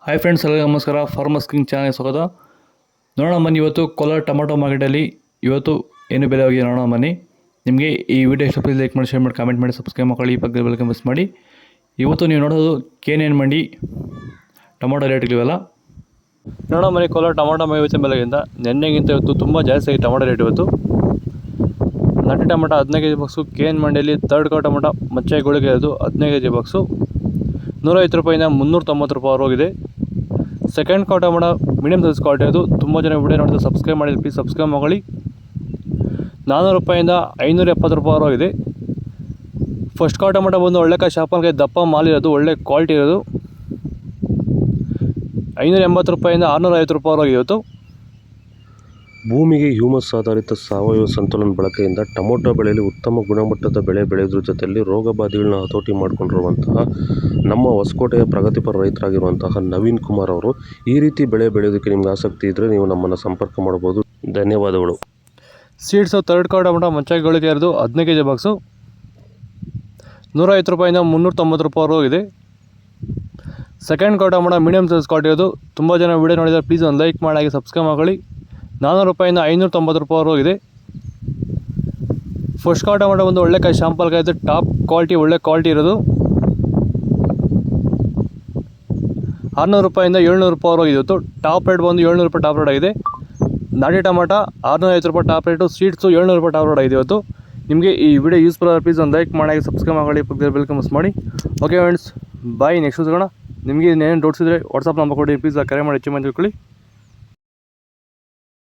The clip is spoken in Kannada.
ಹಾಯ್ ಫ್ರೆಂಡ್ಸ್, ಎಲ್ಲರಿಗೂ ನಮಸ್ಕಾರ. ಫಾರ್ಮರ್ಸ್ ಕಿಂಗ್ ಚಾನಲ್ ಸ್ವಾಗತ. ನೋಡೋಣ ಬನ್ನಿ, ಇವತ್ತು ಕೋಲಾರ ಟೊಮಾಟೊ ಮಾರ್ಕೆಟಲ್ಲಿ ಇವತ್ತು ಏನು ಬೆಲೆ ಹೋಗಿದೆ ನೋಡೋಣ ಬನ್ನಿ. ನಿಮಗೆ ಈ ವಿಡಿಯೋ ಇಷ್ಟ ಪ್ಲೀಸ್ ಲೈಕ್ ಮಾಡಿ, ಶೇರ್ ಮಾಡಿ, ಕಾಮೆಂಟ್ ಮಾಡಿ, ಸಬ್ಸ್ಕ್ರೈಬ್ ಮಾಡಿ, ಪಕ್ಕದ ಬೆಲ್ ಮಿಸ್ ಮಾಡಿ. ಇವತ್ತು ನೀವು ನೋಡೋದು KNN ಮಂಡಿ ಟೊಮಾಟೊ ರೇಟ್ಗಳಿವೆಲ್ಲ ನೋಡೋಣ ಬನ್ನಿ. ಕೋಲಾರ ಟೊಮಾಟೊ ಇವತ್ತಿನ ಬೆಲೆಗಿಂತ ನಿನ್ನೆಗಿಂತ ಇವತ್ತು ತುಂಬ ಜಾಸ್ತಿ ಆಗಿದೆ ಟೊಮಾಟೊ ರೇಟ್. ಇವತ್ತು ನಾಟಿ ಟೊಮಾಟೊ 15 kg ಬಾಕ್ಸು KNN ಮಂಡಿಯಲ್ಲಿ ಥರ್ಡ್ ಕೋ ಟೊಮಾಟೊ ಮಚ್ಚೆ ಗೋಳಿಗೆ ಅದು 15 kg ಬಾಕ್ಸು 150 ರೂಪಾಯಿಂದ 390 ರೂಪಾಯಿ ಹೋಗಿದೆ. ಸೆಕೆಂಡ್ ಕೋ ಟೊಮಾಟೊ ಮೀಡಿಯಮ್ ಸೈಜ್ ಕ್ವಾಲಿಟಿ ಅದು. ತುಂಬ ಜನ ವಿಡಿಯೋ ನೋಡಿದ್ರೆ ಸಬ್ಸ್ಕ್ರೈಬ್ ಮಾಡಿ, ಪ್ಲೀಸ್ ಸಬ್ಸ್ಕ್ರೈಬ್ ಮಾಡಿ. 400 ರೂಪಾಯಿಂದ 570 ರೂಪಾಯಿ ಹೋಗಿದೆ. ಫಸ್ಟ್ ಕೋ ಟೊಮಾಟೊ ಬಂದು ಒಳ್ಳೆ ಶಾಪಲ್ಗೆ ದಪ್ಪ ಮಾಲ್ ಇರೋದು, ಒಳ್ಳೆ ಕ್ವಾಲಿಟಿ ಇರೋದು 580 ರೂಪಾಯಿಂದ 650 ರೂಪಾಯಿ ಹೋಗಿದೆ ಇವತ್ತು. ಭೂಮಿಗೆ ಹ್ಯೂಮಸ್ ಆಧಾರಿತ ಸಾವಯವ ಸಂತುಲನ ಬಳಕೆಯಿಂದ ಟೊಮೊಟೊ ಬೆಳೆಯಲ್ಲಿ ಉತ್ತಮ ಗುಣಮಟ್ಟದ ಬೆಳೆ ಬೆಳೆಯೋದ್ರ ಜೊತೆಯಲ್ಲಿ ರೋಗ ಬಾಧೆಗಳನ್ನ ಹತೋಟಿ ಮಾಡಿಕೊಂಡಿರುವಂತಹ ನಮ್ಮ ಹೊಸಕೋಟೆಯ ಪ್ರಗತಿಪರ ರೈತರಾಗಿರುವಂತಹ ನವೀನ್ ಕುಮಾರ್ ಅವರು ಈ ರೀತಿ ಬೆಳೆ ಬೆಳೆಯೋದಕ್ಕೆ ನಿಮ್ಗೆ ಆಸಕ್ತಿ ಇದ್ದರೆ ನೀವು ನಮ್ಮನ್ನು ಸಂಪರ್ಕ ಮಾಡ್ಬೋದು. ಧನ್ಯವಾದಗಳು. ಸೀಡ್ಸು ಥರ್ಡ್ ಕೋ ಟೊಮಾಟೊ ಮಚ್ಚಾಗಿಗಳಿಗೆ ಇರೋದು 15 kg ಬಾಕ್ಸು 150 ರೂಪಾಯಿಂದ 390 ರೂಪಾಯಿ ಹೋಗಿದೆ. ಸೆಕೆಂಡ್ ಕೋ ಟೊಮಾಟೊ ಮೀಡಿಯಮ್ ಸೈಜ್ ಕ್ವಾಲಿಟಿ ಇರೋದು. ತುಂಬ ಜನ ವಿಡಿಯೋ ನೋಡಿದರೆ ಪ್ಲೀಸ್ ಒಂದು ಲೈಕ್ ಮಾಡಿ, ಸಬ್ಸ್ಕ್ರೈಬ್ ಮಾಡಿ. 400 ರೂಪಾಯಿಂದ 590 ರೂಪಾಯಿ ಹೋಗಿದೆ. ಫಸ್ಟ್ ಕೋ ಟೊಮಾಟೊ ಒಂದು ಒಳ್ಳೆ ಶಾಂಪಲ್ಗೆ ಇದೆ, ಟಾಪ್ ಕ್ವಾಲಿಟಿ, ಒಳ್ಳೆ ಕ್ವಾಲಿಟಿ ಇರೋದು 600 ರೂಪಾಯಿಂದ 700 ರೂಪಾಯಿ ಹೋಗಿದೆ ಇವತ್ತು. ಟಾಪ್ ರೇಟ್ ಬಂದು 700 ರೂಪಾಯಿ ಟಾಪ್ ರೇಟ್ ಆಗಿದೆ. ನಾಟಿ ಟೊಮಾಟೊ 650 ರೂಪಾಯಿ ಟಾಪ್ ರೇಟು, ಸೀಡ್ಸು 700 ರೂಪಾಯಿ ಟಾಪ್ ರೇಟ್ ಆಗಿದೆ ಇವತ್ತು. ನಿಮಗೆ ಈ ವಿಡಿಯೋ ಯೂಸ್ಫುಲ್ ಆದರೆ ಪ್ಲೀಸ್ ಒಂದು ಲೈಕ್ ಮಾಡಿ, ಸಬ್ಸ್ಕ್ರೈಬ್ ಮಾಡಿ, ಬೆಲ್ ಮಿಸ್ ಮಾಡಿ. ಓಕೆ ಫ್ರೆಂಡ್ಸ್, ಬಾಯ್. ನೆಕ್ಸ್ಟ್ ಸಿಗೋಣ. ನಿಮಗೆ ಏನೇನು ಡೌಟ್ಸ್ ಇದ್ದರೆ ವಾಟ್ಸಪ್ ನಂಬರ್ ಕೊಡಿ, ಪ್ಲೀಸ್ ಕರೆ ಮಾಡಿ ಹೆಚ್ಚು ಮಂದಿ ತಿಳ್ಕೊಳ್ಳಿ.